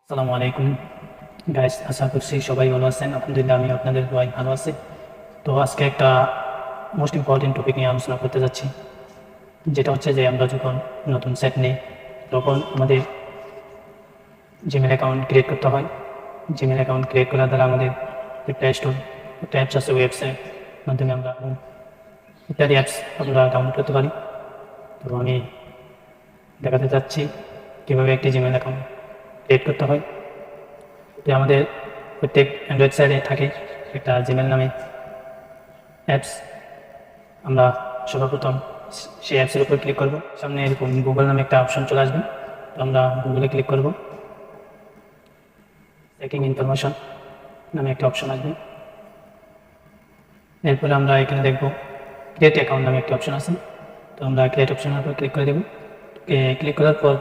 আসসালামু আলাইকুম গাইস, আশা করছি সবাই ভালো আছেন। আলহামদুলিল্লাহ আমি আপনাদের সবাই ভালো আছি। তো আজকে একটা মোস্ট ইম্পর্টেন্ট টপিক নিয়ে আলোচনা করতে যাচ্ছি, যেটা হচ্ছে যে আমরা যখন নতুন সেট নিই তখন আমাদের জিমেল অ্যাকাউন্ট ক্রিয়েট করতে হয়। জিমেল অ্যাকাউন্ট ক্রিয়েট করার দ্বারা আমাদের যে প্লে স্টোর একটা অ্যাপস আছে, ওয়েবসাইট মাধ্যমে আমরা ইত্যাদি অ্যাপস আমরা ডাউনলোড করতে পারি। তো আমি দেখাতে চাচ্ছি কীভাবে একটি জিমেল অ্যাকাউন্ট ক্রিয়েট করতে হয়। তো আমাদের প্রত্যেক অ্যান্ড্রয়েড সাইডে থাকে একটা জিমেল নামে অ্যাপস। আমরা সর্বপ্রথম সেই অ্যাপসের উপর ক্লিক করব। সামনে এরকম গুগল নামে একটা অপশন চলে আসবে। তো আমরা গুগলে ক্লিক করব। চেকিং ইনফরমেশন নামে একটা অপশন আসবে। এরপরে আমরা এখানে দেখব ক্রিয়েট অ্যাকাউন্ট নামে একটা অপশন আছে। তো আমরা ক্রিয়েট অপশনের উপর ক্লিক করে দেব। ক্লিক করার পর